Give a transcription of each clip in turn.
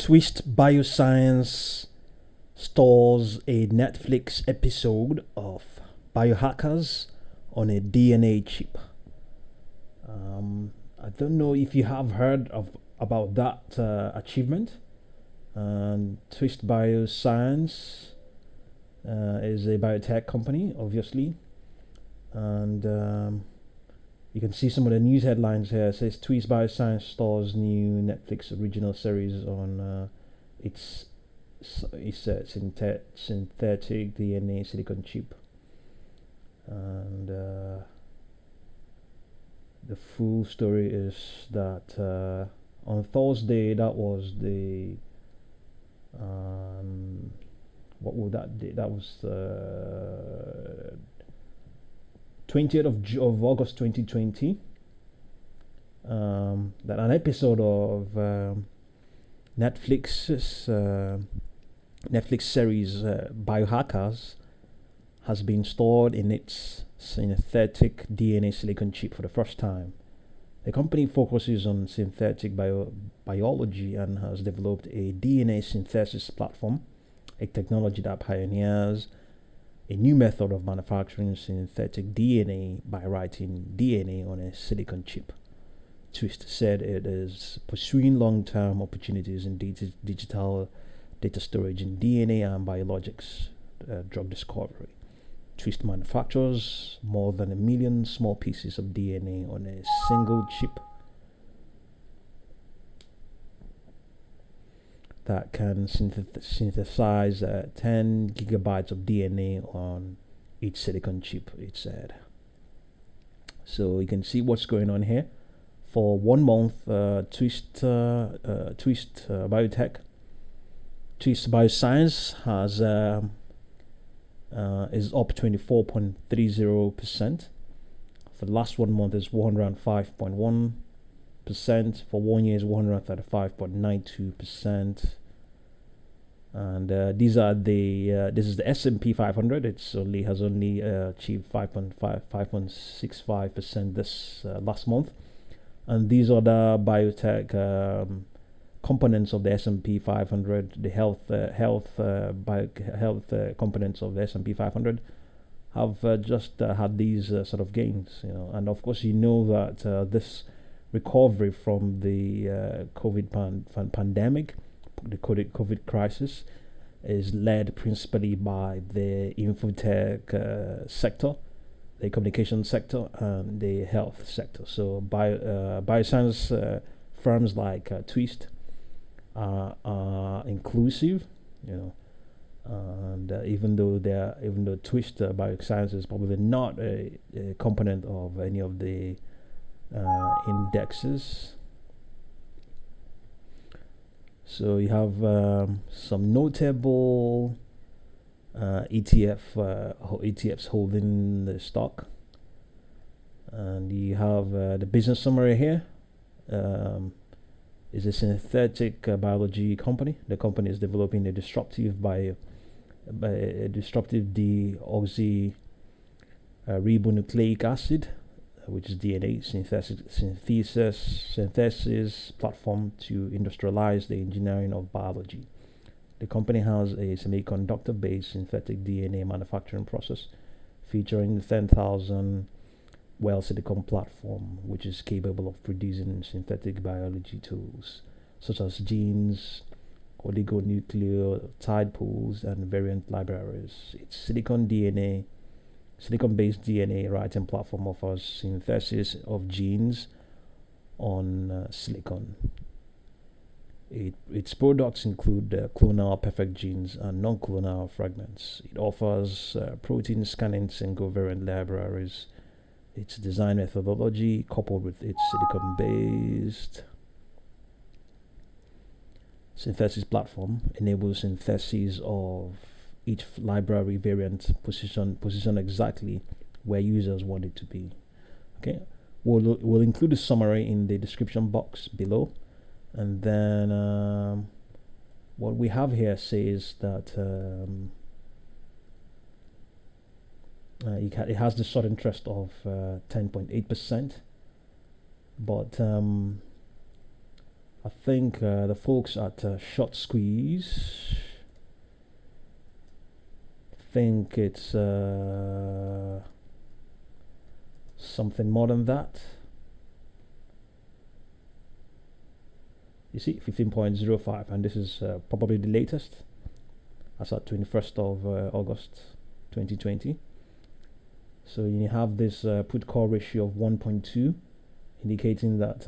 TWST Bioscience stores a Netflix episode of Biohackers on a DNA chip. I don't know if you have heard about that achievement. And TWST Bioscience is a biotech company, obviously, and you can see some of the news headlines here. It says TWST Bioscience stores new Netflix original series on its synthetic DNA silicon chip, and the full story is that on Thursday, that was the what would that date? That was 20th of August 2020. That an episode of Netflix's Netflix series Biohackers has been stored in its synthetic DNA silicon chip for the first time. The company focuses on synthetic biology and has developed a DNA synthesis platform, a technology that pioneers a new method of manufacturing synthetic DNA by writing DNA on a silicon chip. TWST said it is pursuing long-term opportunities in digital data storage in DNA and biologics drug discovery. TWST manufactures more than 1 million small pieces of DNA on a single chip that can synthesize 10 gigabytes of DNA on each silicon chip, it said. So you can see what's going on here. For 1 month, TWST Bioscience has is up 24.30%. For the last 1 month is 105.1%. For 1 year is 135.92%. And these are the this is the S&P 500. It's only has achieved 5.65% this last month. And these are the biotech components of the S&P 500, the health components of the S&P 500 have just had these sort of gains, and of course that this recovery from the COVID pandemic, the COVID crisis, is led principally by the infotech sector, the communication sector, and the health sector. So bioscience firms like TWST are inclusive, and even though TWST Bioscience is probably not a component of any of the indexes. So you have some notable ETFs holding the stock, and you have the business summary here. Is a synthetic biology company. The company is developing a disruptive deoxyribonucleic acid, which is DNA synthesis platform to industrialize the engineering of biology. The company has a semiconductor-based synthetic DNA manufacturing process featuring 10,000 well silicon platform, which is capable of producing synthetic biology tools such as genes, oligonucleotide pools, and variant libraries. Its silicon-based DNA writing platform offers synthesis of genes on silicon. Its products include clonal perfect genes and non-clonal fragments. It offers protein scanning single variant libraries. Its design methodology, coupled with its silicon-based synthesis platform, enables synthesis of each library variant position exactly where users want it to be. Okay, we'll include a summary in the description box below, and then what we have here says that it has the short interest of 10.8%, but I think the folks at Short Squeeze think it's something more than that. You see, 15.05, and this is probably the latest as at 21st of August 2020. So you have this put call ratio of 1.2, indicating that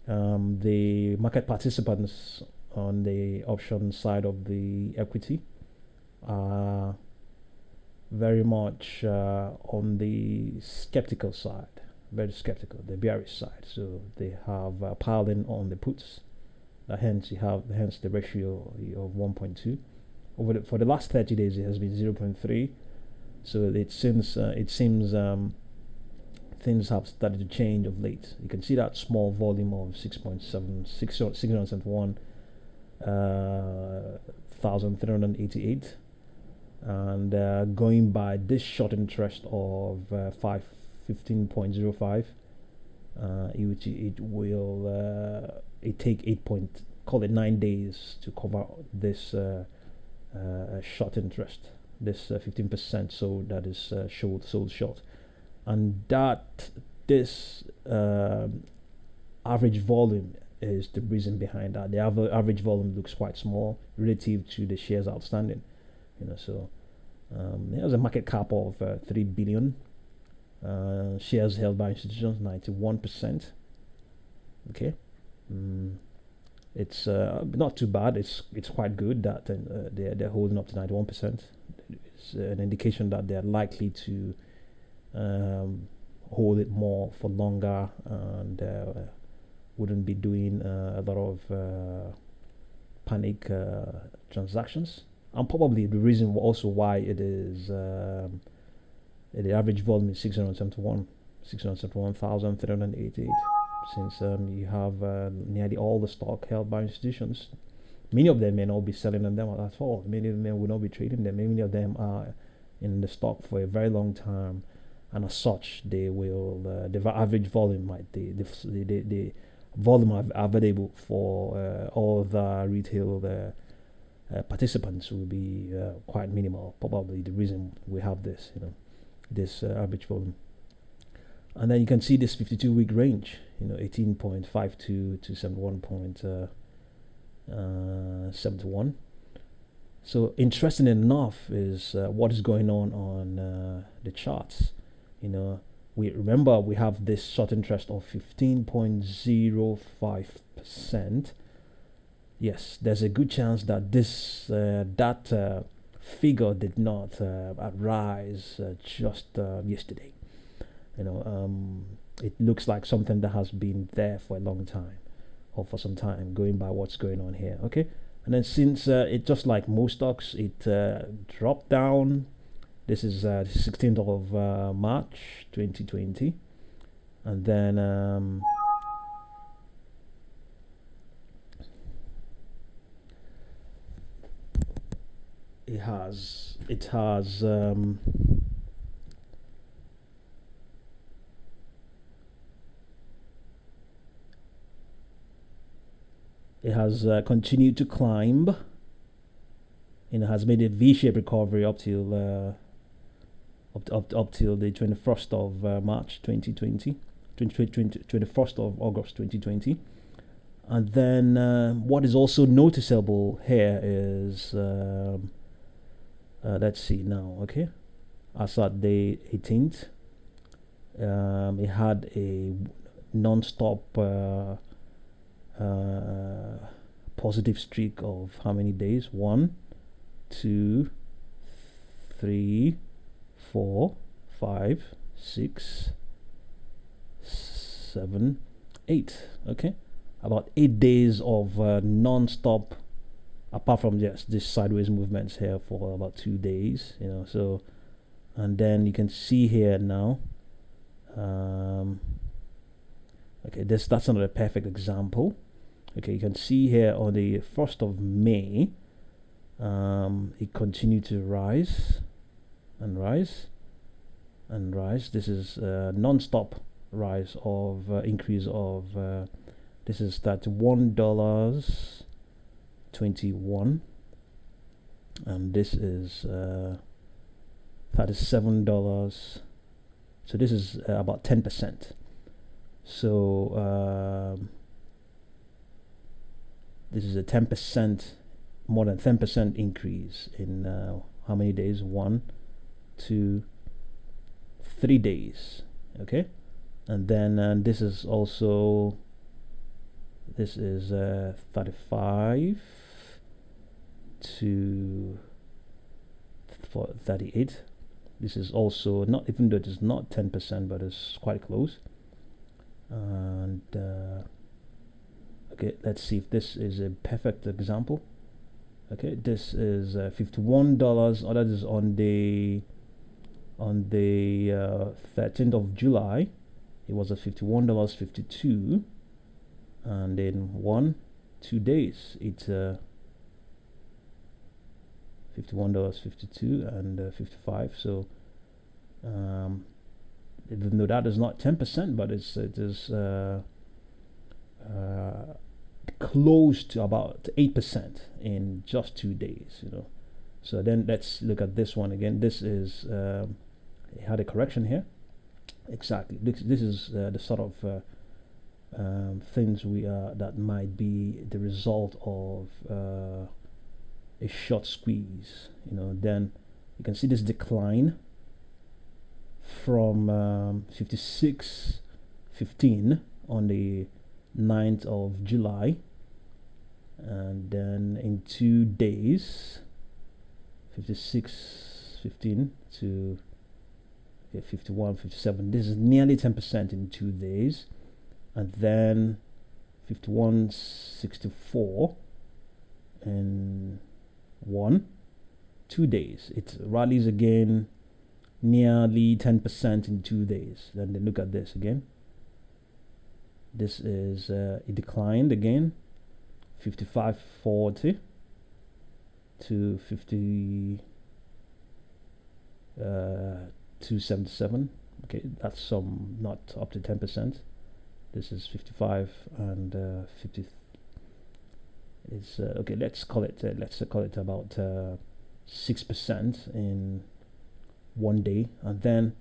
the market participants on the option side of the equity are very much on the skeptical side, very skeptical, the bearish side. So they have piled in on the puts. Hence the ratio of 1.2. For the last 30 days, it has been 0.3. So it seems things have started to change of late. You can see that small volume of 671,388, and going by this short interest of 15.05, it will call it 9 days to cover this short interest, this 15%. So that is sold short, and that this average volume is the reason behind that. The average volume looks quite small relative to the shares outstanding. So there's a market cap of 3 billion. Shares held by institutions 91%. Okay, it's not too bad. It's quite good that they're holding up to 91%. It's an indication that they're likely to hold it more for longer, and wouldn't be doing a lot of panic transactions. And probably the reason also why it is the average volume is 671,388, since you have nearly all the stock held by institutions. Many of them may not be selling them at all. Many of them will not be trading them. Many of them are in the stock for a very long time, and as such, they will the average volume the volume available for all the retail participants will be quite minimal. Probably the reason we have this, this average volume. And then you can see this 52-week range, 18.52 to 71.71. So interesting enough is what is going on the charts. We have this short interest of 15.05%. Yes, there's a good chance that this figure did not rise just yesterday. It looks like something that has been there for a long time, or for some time, going by what's going on here. Okay, and then since it, just like most stocks, it dropped down. This is 16th of March 2020, and then it has continued to climb, and it has made a V-shaped recovery up till the 21st of March 2020, 21st of August 2020. And then what is also noticeable here is let's see now. Okay, as at the 18th, it had a non-stop positive streak of how many days? 1, 2, 3, 4, 5, 6, 7, 8. Okay, about 8 days of non-stop, apart from just this sideways movements here for about 2 days. So, and then you can see here now. Okay, that's not a perfect example. Okay, you can see here on the 1st of May, it continued to rise and rise and rise. This is non-stop rise of increase of This is $31.21, and this is $37. So this is about 10%. So this is a 10%, more than 10% increase in how many days? 1, 2, 3 days. Okay, and then this is also, this is 35 to 38. This is also not, even though it is not 10%, but it's quite close. And okay, let's see if this is a perfect example. Okay, this is $51. Oh, that is on the 13th of July. It was at $51.52, and in 2 days it's $51.52 and 55. So even though that is not 10%, but it is close to about 8% in just 2 days, you know. So then let's look at this one again. This is it had a correction here. Exactly. This is the sort of things that might be the result of a short squeeze, you know. Then you can see this decline from 56.15 on the 9th of July, and then in 2 days 56.15 to 51.57. This is nearly 10% in 2 days, and then 51.64 in 2 days. It rallies again, nearly 10% in 2 days. Then look at this again. This is it declined again, 55.40 to 277. Okay, that's some, not up to 10%. This is 55 and 50. It's okay. Let's call it about 6% in 1 day, and then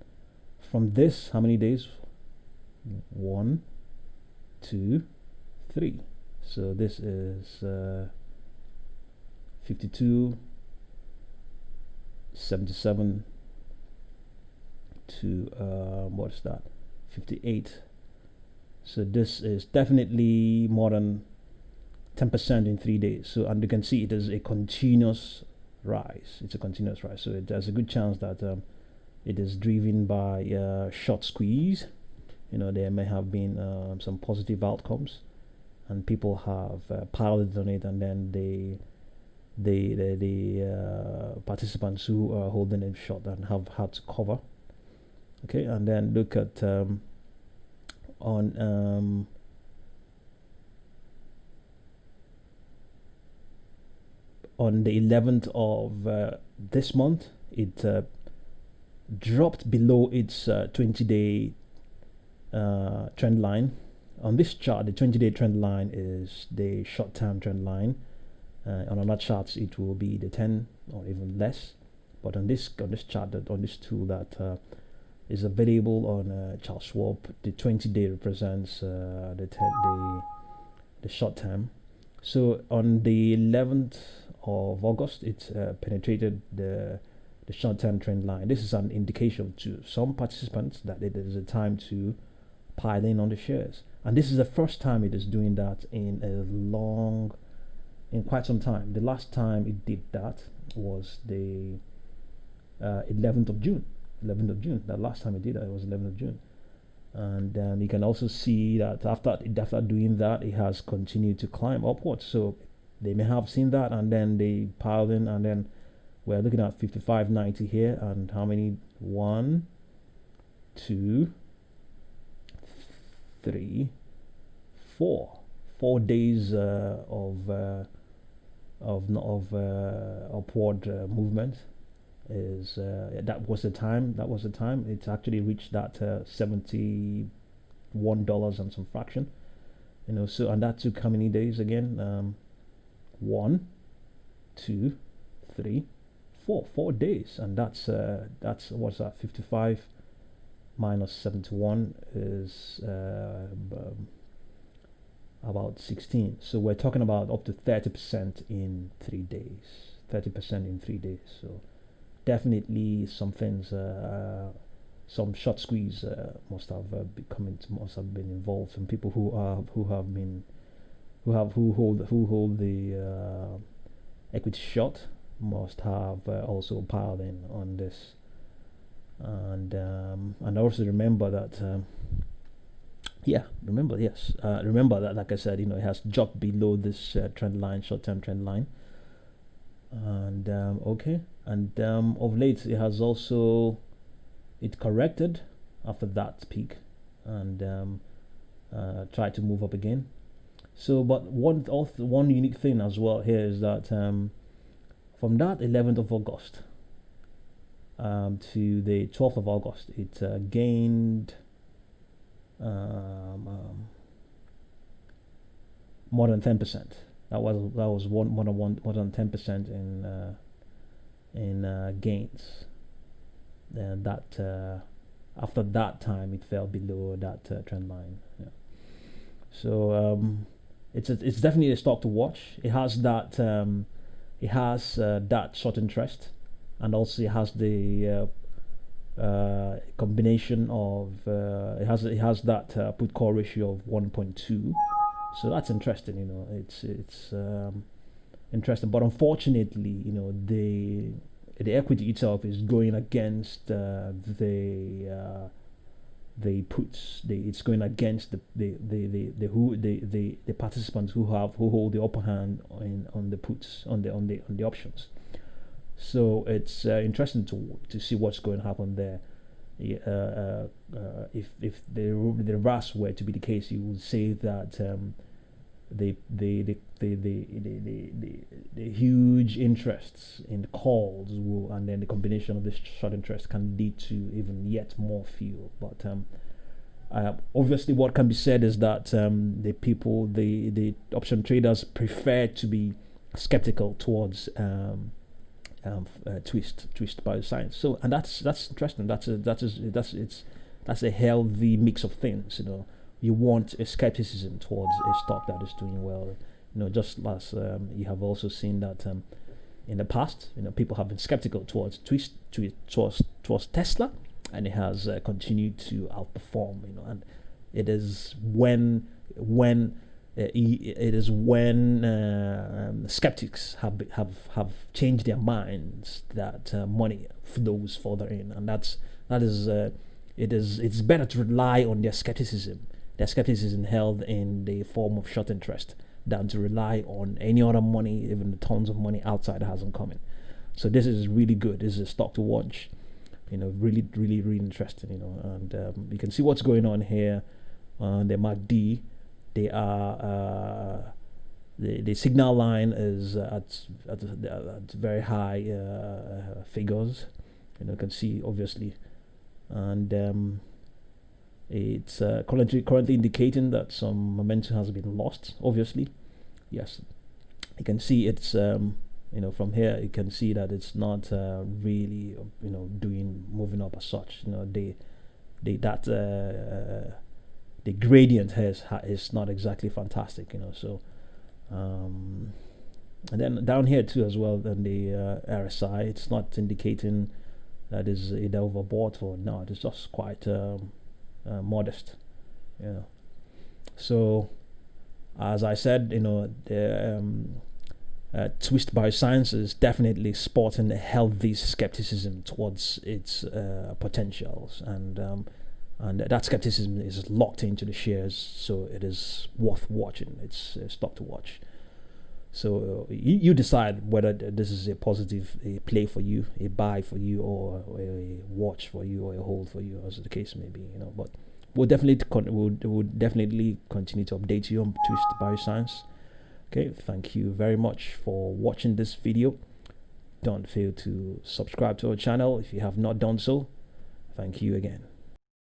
from this, how many days? 1, 2, 3. So this is 52.77 to what's that? 58. So this is definitely more than 10% in 3 days. So, and you can see it is a continuous rise. It's a continuous rise. So there's a good chance that it is driven by short squeeze. You know, there may have been some positive outcomes, and people have piled on it, and then the participants who are holding it short and have had to cover. Okay, and then look at on the 11th of this month, it dropped below its 20-day trend line. On this chart, the 20-day trend line is the short-term trend line. On other charts, it will be the 10 or even less. But on this chart, on this tool that is available on Charles Schwab, the 20-day represents the short term. So on the 11th of August, it penetrated the short-term trend line. This is an indication to some participants that it is a time to pile in on the shares, and this is the first time it is doing that in quite some time. The last time it did that was the 11th of June. The last time it did that, it was 11th of June. And you can also see that after doing that, it has continued to climb upwards. So they may have seen that, and then they piled in, and then we're looking at 55.90 here, and how many? 1, 2, 3, 4 days of upward movement. Is that was the time it actually reached that $71 and some fraction. So and that took how many days again? 1, 2, 3, 4 days, and that's what's that? 55 minus 71 is about 16. So we're talking about up to 30% in 3 days. 30% in 3 days. So definitely some things, some short squeeze must have must have been involved. Some people who hold the equity short must have also piled in on this, and also remember that remember that, like I said, it has dropped below this trend line, short-term trend line, and of late it has also corrected after that peak, and tried to move up again. So, but one unique thing as well here is that from that 11th of August to the 12th of August, it gained more than 10%. That was more than 10% in gains. And that after that time, it fell below that trend line. Yeah. So it's definitely a stock to watch. It has that that short interest, and also it has the combination of it has that put call ratio of 1.2. So that's interesting. It's interesting, but unfortunately, the equity itself is going against the puts. It's going against the participants who hold the upper hand on the puts, on the options. So it's interesting to see what's going to happen there. If the reverse were to be the case, you would say that the huge interests in the calls and then the combination of this short interest can lead to even yet more fuel. But obviously, what can be said is that the option traders prefer to be skeptical towards TWST Bioscience. So, and that's interesting. That's a healthy mix of things. You want a skepticism towards a stock that is doing well. Just as you have also seen that in the past, people have been skeptical towards towards Tesla, and it has continued to outperform. And it is when skeptics have changed their minds that money flows further in, and it's better to rely on their skepticism held in the form of short interest than to rely on any other money, even the tons of money outside that hasn't come in. So this is really good. This is a stock to watch. Really, really, really interesting. And you can see what's going on here on the MACD. They are the signal line is at very high figures. You can see obviously, and it's currently indicating that some momentum has been lost. Obviously, yes, you can see it's from here you can see that it's not really moving up as such. The gradient is not exactly fantastic, so and then down here too as well, then the RSI, it's not indicating that is either overbought or not. It's just quite modest, so as I said, the TWST Bioscience is definitely sporting a healthy skepticism towards its potentials, and that skepticism is locked into the shares, so it is worth watching. It's a stock to watch. So you decide whether this is a positive play for you, a buy for you, or a watch for you, or a hold for you, as the case may be. But we'll definitely continue to update you on TWST Bioscience. Okay, thank you very much for watching this video. Don't fail to subscribe to our channel if you have not done so. Thank you again.